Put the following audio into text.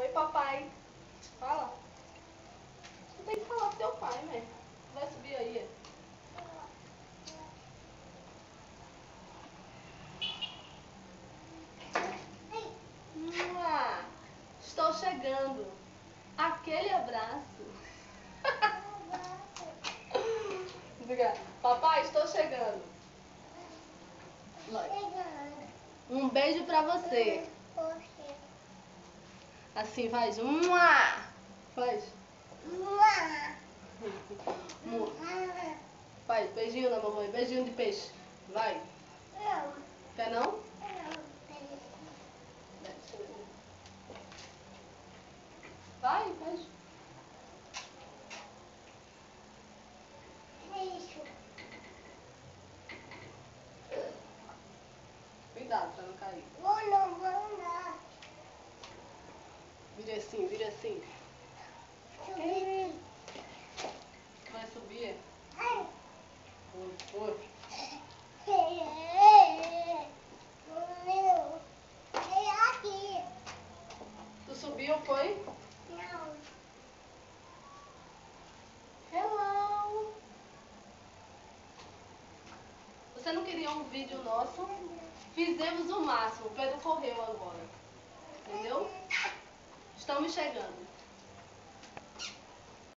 Oi, papai. Fala. Tu tem que falar pro teu pai, né? Vai subir aí. Estou chegando. Aquele abraço. Diga, papai, estou chegando. Um beijo pra você. Assim, faz. Faz. Faz, beijinho na mamãe, beijinho de peixe. Vai. Quer não? Vai, faz. Cuidado pra não cair. Vira assim, vira assim. Vai subir? Foi. Tu subiu, foi? Hello! Você não queria um vídeo nosso? Fizemos o máximo. O Pedro correu agora. Entendeu? Estamos chegando.